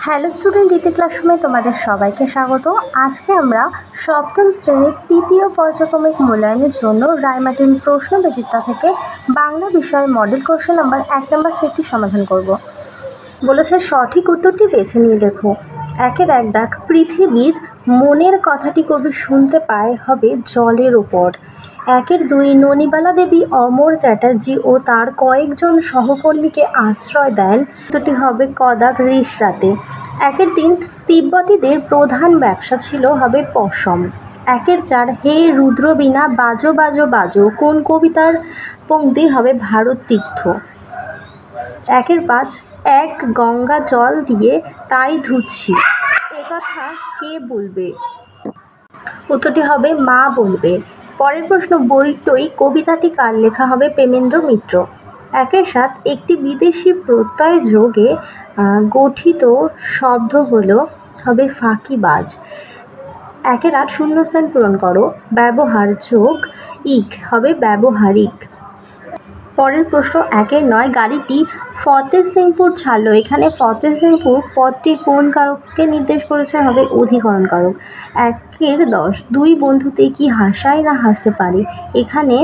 Hello student, ইতি ক্লাসরুমে তোমাদের সবাইকে স্বাগত। আজকে আমরা সপ্তম শ্রেণীর তৃতীয় পর্যায়ক্রমিক মূল্যায়নের জন্য রায়মার্টিন প্রশ্ন বিচিত্রা থেকে বাংলা বিষয়ের মডেল কোশ্চেন নাম্বার 1 নম্বর সেটটি সমাধান করব। বলেছে সঠিক উত্তরটি বেছে নিয়ে লেখো। 1 দাগ, পৃথিবীর মনের কথাটি কবি শুনতে পায় হবে জলের উপর। 2 ননিবালা দেবী অমর চ্যাটার্জি ও তার কয়েকজন সহকর্মীকে আশ্রয় দেন, উত্তরটি হবে কদাক রিসরাতে। 3 তিব্বতীদের প্রধান ব্যবসা ছিল হবে পশম। 4 হে রুদ্রবীণা বাজো বাজো বাজো কোন কবিতার পংক্তি হবে ভারত তীর্থ। 5 এক গঙ্গা জল দিয়ে তাই ধুচ্ছি, একথা কে বলবে, উত্তরটি হবে মা বলবে। পরের প্রশ্ন, বইটই কবিতাটি কার লেখা হবে প্রেমেন্দ্র মিত্র। 7 একটি বিদেশি প্রত্যয় যোগে গঠিত শব্দ হবে ফাঁকিবাজ। 8 শূন্যস্থান পূরণ করো, ব্যবহার যোগ ইক হবে ব্যবহারিক। পরের প্রশ্ন 9 গাড়িটি ফতেহ-সিংপুর ছাড়লো। এখানে ফতেহ-সিংপুর পদটি কোন কারককে নির্দেশ করেছে হবে অধিকরণ কারক। 10 দুই বন্ধুতে কি হাসায় না হাসতে পারে। এখানে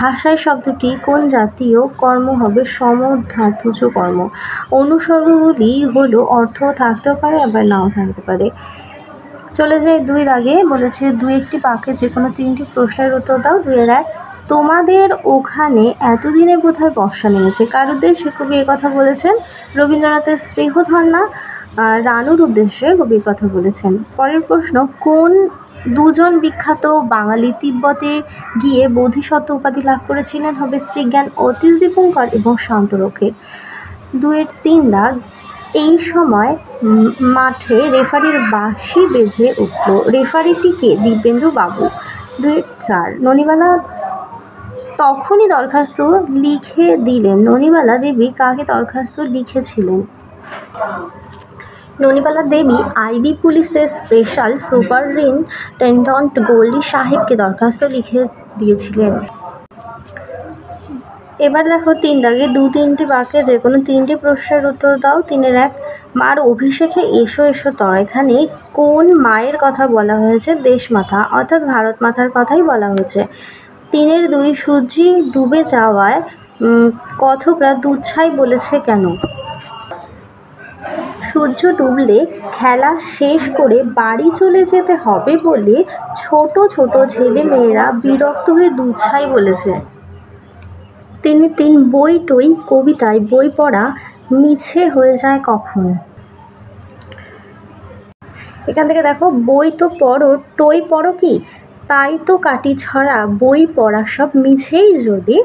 হাসায় শব্দটি কোন জাতীয় কর্ম হবে সমধাতুজ কর্ম। অনুসর্গগুলি হলো অর্থ থাকতেও পারে আবার নাও থাকতে পারে। চলে যায় 2 দাগে, বলেছে 2-1টি বাক্যে যে কোনো 3টি প্রশ্নের উত্তর দাও। 2-1 তোমাদের ওখানে এতদিনে বোধহয় বর্ষা নেমেছে, কার উদ্দেশ্যে কবি কথা বলেছেন? রবীন্দ্রনাথের স্নেহধন্যা রানুর উদ্দেশ্যে কবি কথা বলেছেন। পরের প্রশ্ন, কোন দুজন বিখ্যাত বাঙালি তিব্বতে গিয়ে বোধিসত্ত্ব উপাধি লাভ করেছিলেন হবে শ্রীজ্ঞান অতীশ দীপঙ্কর এবং শান্তরক্ষের। 2-3 দাগ, এই সময় মাঠে রেফারির বাঁশি বেজে উঠল, রেফারিটি কে? দিব্যেন্দু বাবু। 2-4 ননিবালা তখনই দরখাস্ত লিখে দিলেন। ননিবালা দেবী কাকে দরখাস্ত লিখেছিলেন? ননিবালা দেবী আইবি পুলিশের স্পেশাল সুপারিনটেন্ডেন্ট গোল্ডি সাহেবকে দরখাস্ত লিখে দিয়েছিলেন। এবার দেখো 3 দাগে 2-3টি বাক্যে যে কোনো 3টি প্রশ্নের উত্তর দাও। 3-1 মার অভিষেকে এসো এসো তর, এখানে কোন মায়ের কথা বলা হয়েছে? দেশমাতা অর্থাৎ ভারত মাতার কথাই বলা হয়েছে। 3-2 সূর্য ডুবে যাওয়ায় কথকরা দুচ্ছাই বলেছে কেন? সূর্য ডুবলে খেলা শেষ করে বাড়ি চলে যেতে হবে বলে ছোট ছোট ছেলে মেয়েরা বিরক্ত হয়ে দুচ্ছাই বলেছে। 3 বইটই কবিতায় বই পড়া মিছে হয়ে যায় কখন? এখান থেকে দেখো বই তো পড়ো টই পড়ো কি, তাই তো কাটি ছড়া বই পড়া সব মিছেই যদি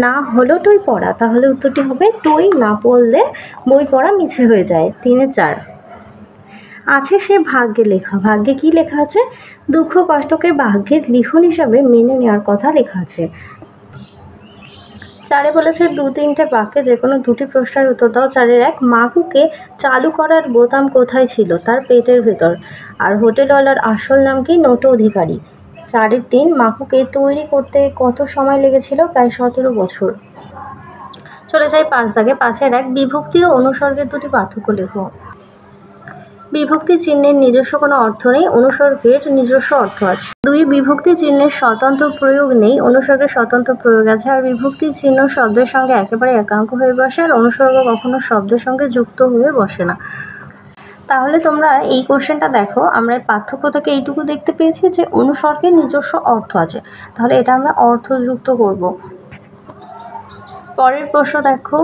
না হলো টই পড়া, তাহলে উত্তরটি হবে টই না পড়লে বই পড়া মিছে হয়ে যায়। 3-4 আছে সে ভাগ্যে লেখা, ভাগ্যে কি লেখা আছে? দুঃখ কষ্টকে ভাগ্যের লিখন হিসাবে মেনে নেওয়ার কথা লেখা আছে। 4 বলেছে 2-3টে বাক্যে যে কোনো 2টি প্রশ্নের উত্তর দাও। 4-1 মাকুকে চালু করার বোতাম কোথায় ছিল? তার পেটের ভেতর। আর হোটেলওয়ালার আসল নাম কি? নোটো অধিকারী। 4-3 মাকুকে তৈরি করতে কত সময় লেগেছিল? প্রায় 17 বছর। চলে যাই 5 দাগে। 5-1 বিভক্তি ও অনুসর্গের 2টি পার্থক্য লেখো। বিভক্তি চিহ্নের নিজস্ব কোনো অর্থ নেই, অনুসর্গের নিজস্ব অর্থ আছে। 2 বিভক্তি চিহ্নের স্বতন্ত্র প্রয়োগ নেই, অনুসর্গের স্বতন্ত্র প্রয়োগ আছে। আর বিভক্তি চিহ্ন শব্দের সঙ্গে একেবারে একাঙ্ক হয়ে বসে, আর অনুসর্গ কখনো শব্দের সঙ্গে যুক্ত হয়ে বসে না। তাহলে তোমরা এই কোশ্চেনটা দেখো, আমরা পার্থক্য থেকে এইটুকু দেখতে পেয়েছি যে অনুসর্গের নিজস্ব অর্থ আছে, তাহলে এটা আমরা অর্থযুক্ত করব। পরের প্রশ্ন দেখো,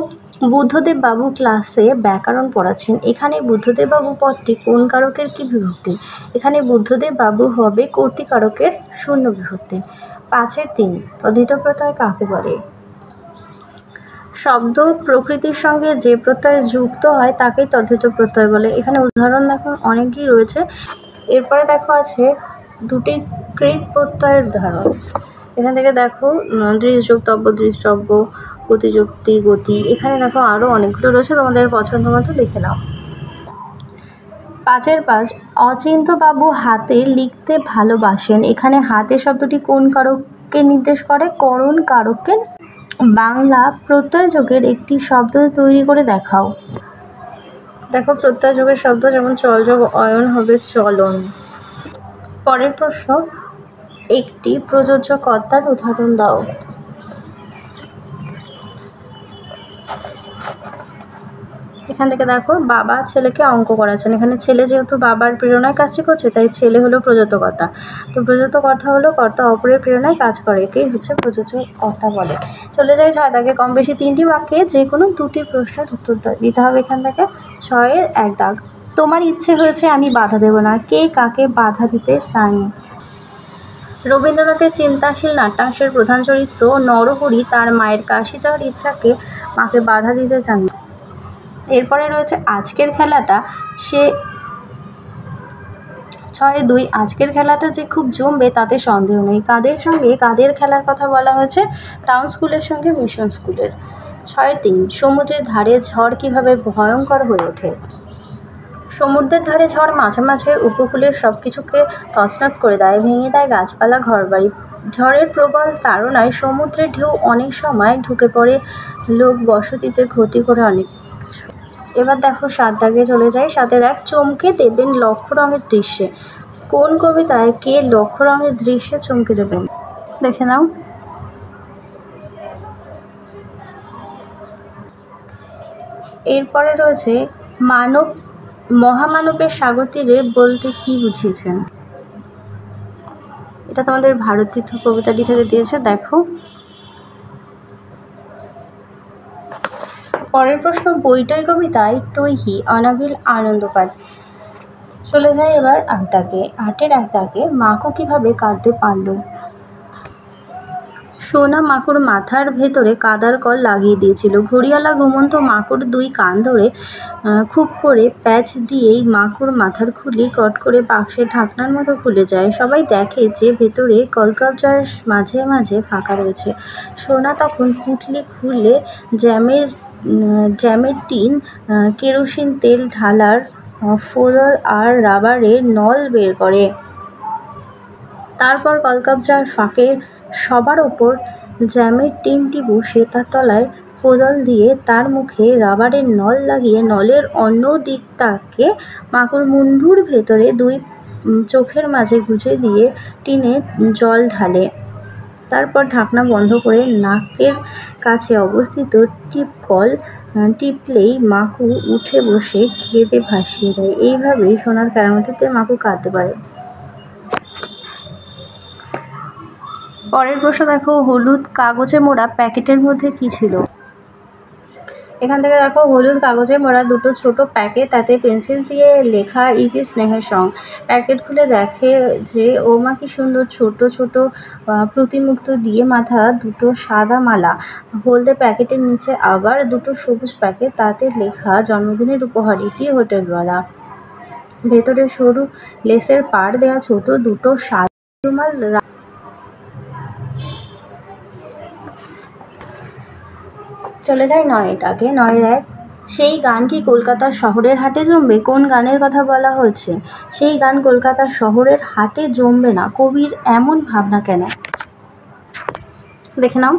বুদ্ধদেব বাবু ক্লাসে ব্যাকরণ পড়াচ্ছেন, এখানে বুদ্ধদেব বাবু পদটি কোন কারকের কি বিভক্তি? এখানে বুদ্ধদেব বাবু হবে কর্তৃকারকের শূন্য বিভক্তি। 5-3 তদ্ধিত প্রত্যয় কাকে বলে? শব্দ প্রকৃতির সঙ্গে যে প্রত্যয় যুক্ত হয় তাকেই তদ্ধিত প্রত্যয় বলে। এখানে উদাহরণ দেখো অনেকই রয়েছে। এরপরে দেখো আছে 2টি কৃত প্রত্যয়ের উদাহরণ। এখান থেকে দেখো দৃশ্যযোগতব্য দৃশ্যব্য, গতিযুক্তি গতি, এখানে দেখো আরও অনেকগুলো রয়েছে, তোমাদের পছন্দ মতো লিখে নাও। 5-5 অচিন্ত্যবাবু হাতে লিখতে ভালোবাসেন, এখানে হাতে শব্দটি কোন কারককে নির্দেশ করে? করণ কারককে। বাংলা প্রত্যয় যোগের একটি শব্দ তৈরি করে দেখাও। দেখো প্রত্যয় যোগের শব্দ, যেমন চল যোগ অয়ন হবে চলন। পরের প্রশ্ন, একটি প্রযোজ্য কর্তার উদাহরণ দাও। এখান থেকে দেখো বাবা ছেলেকে অঙ্ক করাচ্ছেন। এখানে ছেলে যেহেতু বাবার প্রেরণায় কাজটি করছে, তাই ছেলে হলো প্রযোজ্য কর্তা। তো প্রযোজ্য কর্তা হলো কর্তা অপরের প্রেরণায় কাজ করে, একেই হচ্ছে প্রযোজ্য কর্তা বলে। চলে যাই 6 দাগে। কম বেশি 3টি বাক্যে যে কোনো 2টি প্রশ্নের উত্তর দিতে হবে। এখান থেকে 6-এর 1 দাগ। তোমার ইচ্ছে হয়েছে, আমি বাধা দেব না। কে কাকে বাধা দিতে চায়নি? রবীন্দ্রনাথের চিন্তাশীল নাট্যাংশের প্রধান চরিত্র নরহরি তার মায়ের কাশি যাওয়ার ইচ্ছাকে মাকে বাধা দিতে চান। এরপরে রয়েছে আজকের খেলাটা, সে 6-2। আজকের খেলাটা যে খুব জমবে তাতে সন্দেহ নেই। কাদের সঙ্গে কাদের খেলার কথা বলা হয়েছে? টাউন স্কুলের সঙ্গে মিশন স্কুলের। 6-3। সমুদ্রের ধারে ঝড় কিভাবে ভয়ঙ্কর হয়ে ওঠে? সমুদ্রের ধারে ঝড় মাঝে মাঝে উপকূলের সব কিছুকে তছনছ করে দেয়, ভেঙে দেয় গাছপালা, ঘরবাড়ি। ঝড়ের প্রবল তাড়নায় সমুদ্রের ঢেউ অনেক সময় ঢুকে পড়ে লোক বসতিতে, ক্ষতি করে অনেক কিছু। এবার দেখো 7 দাগে চলে যাই। 7-1। চমকে দেবেন লক্ষ রঙের দৃশ্যে। কোন কবিতায় কে লক্ষ রঙের দৃশ্যে চমকে দেবেন? দেখে নাও। এরপরে রয়েছে মানব মহামানবের সাগর তীরে বলতে কি বুঝিয়েছেন? এটা তোমাদের ভারতীর্থ কবিতাটি থেকে দিয়েছে, দেখো। পরের প্রশ্ন, বইটাই কবিতায় টৈহি অনাবিল আনন্দপাত। চলে যায় এবার 8 দাগে। 8-এর 1 দাগে। মাকু কিভাবে কাঁদতে পারল? সোনা মাকুর মাথার ভেতরে কাদার কল লাগিয়ে দিয়েছিল। ঘড়িওয়ালা ঘুমন্ত মাকুর 2 কান ধরে খুব করে প্যাঁচ দিয়েই মাকুর মাথার খুলি কট করে বাক্সের ঢাকনার মতো খুলে যায়। সবাই দেখে যে ভেতরে কলকবজার মাঝে মাঝে ফাঁকা রয়েছে। সোনা তখন পুঁটলি খুলে জ্যামের টিন, কেরোসিন তেল ঢালার ফোদল আর রাবারের নল বের করে। তারপর কলকবজার ফাঁকে সবার ওপর জ্যামের টিনটি বসে তার তলায় ফোদল দিয়ে তার মুখে রাবারের নল লাগিয়ে নলের অন্য দিকটাকে মাকুর মুন্ডুর ভেতরে 2 চোখের মাঝে গুঁজে দিয়ে টিনে জল ঢালে। তারপর ঢাকনা বন্ধ করে নাকের কাছে অবস্থিত টিপকল টিপলেই মাকু উঠে বসে কেঁদে ভাসিয়ে দেয়। এইভাবেই সোনার কেরামতিতে মাকু কাঁদতে পারে। পরের প্রশ্ন দেখো, হলুদ কাগজে মোড়া প্যাকেটের মধ্যে কি ছিল? এখান থেকে দেখো হলুদ কাগজে মোড়া 2টো ছোট প্যাকেট, তাতে পেন্সিল দিয়ে লেখা ইতি স্নেহের সং। প্যাকেট খুলে দেখে যে ও মা কি সুন্দর ছোট ছোট প্রতিমুক্ত দিয়ে মাথা 2টো সাদা মালা। হলদে প্যাকেটের নিচে আবার 2টো সবুজ প্যাকেট, তাতে লেখা জন্মদিনের উপহার ইতি হোটেলওয়ালা। ভেতরে সরু লেসের পাড় দেওয়া ছোট 2টো সাদা রুমাল। চলে যায় 9 দাগে। 9-1। সেই গান কি কলকাতার শহরের হাটে জমবে? কোন গানের কথা বলা হয়েছে? সেই গান কলকাতার শহরের হাটে জমবে না, কবির এমন ভাবনা কেন? দেখে নাও।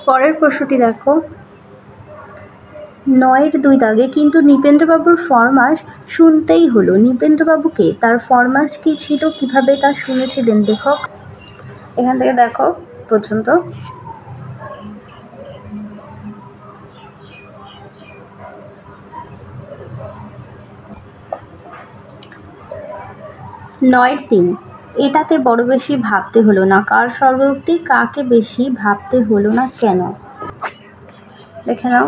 পরের প্রশ্নটি দেখো 9-এর 2 দাগে। কিন্তু নৃপেন্দ্রবাবুর ফরমাস শুনতেই হলো। নৃপেন্দ্রবাবুকে তার ফরমাস কি ছিল, কিভাবে তা শুনেছিলেন লেখক? এখান থেকে দেখো পর্যন্ত। 9-3। এটাতে বড় বেশি ভাবতে হলো না। কার সর্বোক্তি? কাকে বেশি ভাবতে হলো না কেন? দেখে নাও।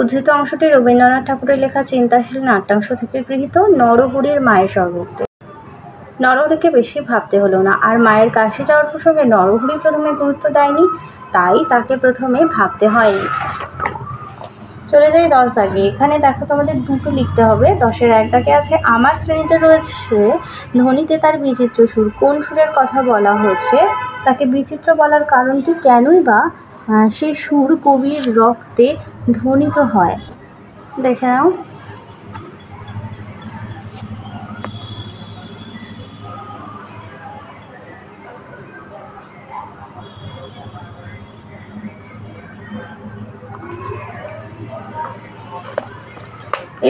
উদ্ধৃত অংশটি রবীন্দ্রনাথ ঠাকুরের লেখা চিন্তাশীল নাট্যাংশ থেকে গৃহীত। নরহরির মায়ের সর্বোক্তি। নরহরিকে বেশি ভাবতে হলো না। আর মায়ের কাশি যাওয়ার প্রসঙ্গে নরহরি প্রথমে গুরুত্ব দেয়নি, তাই তাকে প্রথমে ভাবতে হয়নি। চলে যাই 10 দাগে। এখানে দেখো তোমাদের 2টো লিখতে হবে। 10-এর 1 দাগে আছে, আমার শ্রেণীতে রয়েছে ধ্বনিতে তার বিচিত্র সুর। কোন সুরের কথা বলা হয়েছে? তাকে বিচিত্র বলার কারণ কি? কেনই বা সে সুর কবির রক্তে ধ্বনিত হয়? দেখে নাও।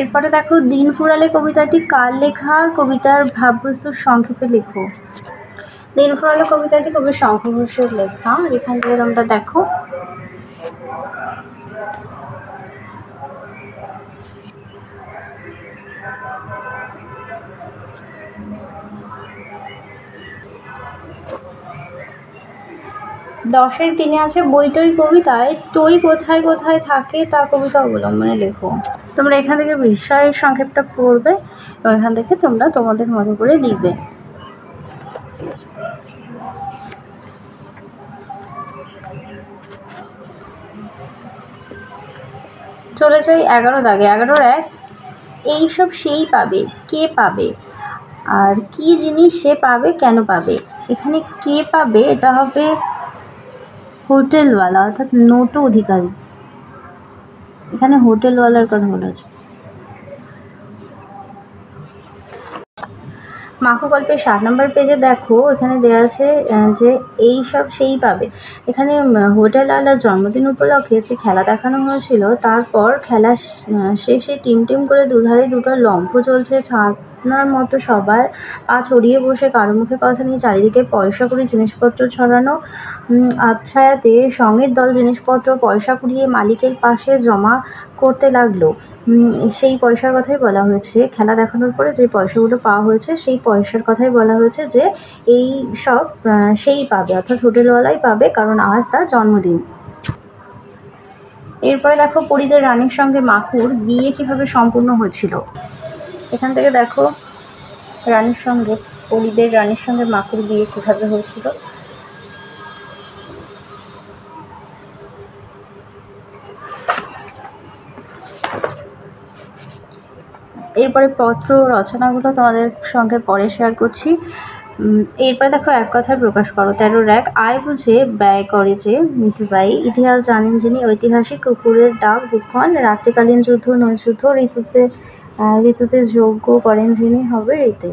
এরপরে দেখো দিন ফুরালে কবিতাটি কার লেখা, কবিতার ভাববস্তুর সংক্ষেপে লেখো। দিন ফুরালে কবিতাটি কবি শঙ্কর ঘোষের লেখা। এখান থেকে তোমরা দেখো দশের তিনে আছে বইটই কবিতায় টই কোথায় কোথায় থাকে তা কবিতা অবলম্বনে লেখো। তোমরা এখান থেকে বিষয়ের সংক্ষেপটা পড়বে এবং এখান থেকে তোমরা তোমাদের মতো করে লিখবে। চলে যাই 11 দাগে। 11 এইসব সেই পাবে, কে পাবে, আর কি জিনিস সে পাবে, কেন পাবে। এখানে কে পাবে এটা হবে হোটেলওয়ালা অর্থাৎ নোটো অধিকারী। এখানে হোটেলওয়ালার কথা বলা আছে। মাখো গল্পের 7 নম্বর পেজে দেখো এখানে দেওয়া আছে যে এই সব সেই পাবে। এখানে হোটেলওয়ালার জন্মদিন উপলক্ষে যে খেলা দেখানো হয়েছিল, তারপর খেলা শেষে টিম করে দুধারে দুটো লম্ফ জ্বলছে, ছাতনার মতো সবার পা ছড়িয়ে বসে কারো মুখে কথা নেই, চারিদিকে পয়সা কড়ি জিনিসপত্র ছড়ানো, আবছায়াতে সঙ্গের দল জিনিসপত্র পয়সা কুড়িয়ে মালিকের পাশে জমা করতে লাগলো। সেই পয়সার কথাই বলা হয়েছে, খেলা দেখানোর পরে যে পয়সাগুলো পাওয়া হয়েছে সেই পয়সার কথাই বলা হয়েছে যে এই সব সেই পাবে অর্থাৎ হোটেলওয়ালাই পাবে, কারণ আজ তার জন্মদিন। এরপরে দেখো পরীদের রানীর সঙ্গে মাকুর বিয়ে কিভাবে সম্পূর্ণ হয়েছিল। এখান থেকে দেখো পরীদের রানীর সঙ্গে মাকুর বিয়ে কিভাবে হয়েছিল। এরপরে পত্র রচনাগুলো তোমাদের সঙ্গে পরে শেয়ার করছি। এরপরে দেখো এক কথায় প্রকাশ করো। 13 আয় বুঝে ব্যয় করে যে মিঠুবাই, ইতিহাস জানেন যিনি, ঐতিহাসিক কুকুরের ডাক ভূক্ষণ, রাত্রিকালীন যুদ্ধ নৈযুদ্ধ, ঋতুতে যোগ্য করেন যিনি, হবে ঋতে।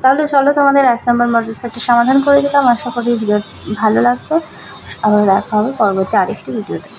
তাহলে চলো তোমাদের 1 নম্বর মডেল সেটটি সমাধান করে দিলাম। আশা করি ভিডিও ভালো লাগবে। আবার দেখা হবে পরবর্তী আরেকটি ভিডিওতে।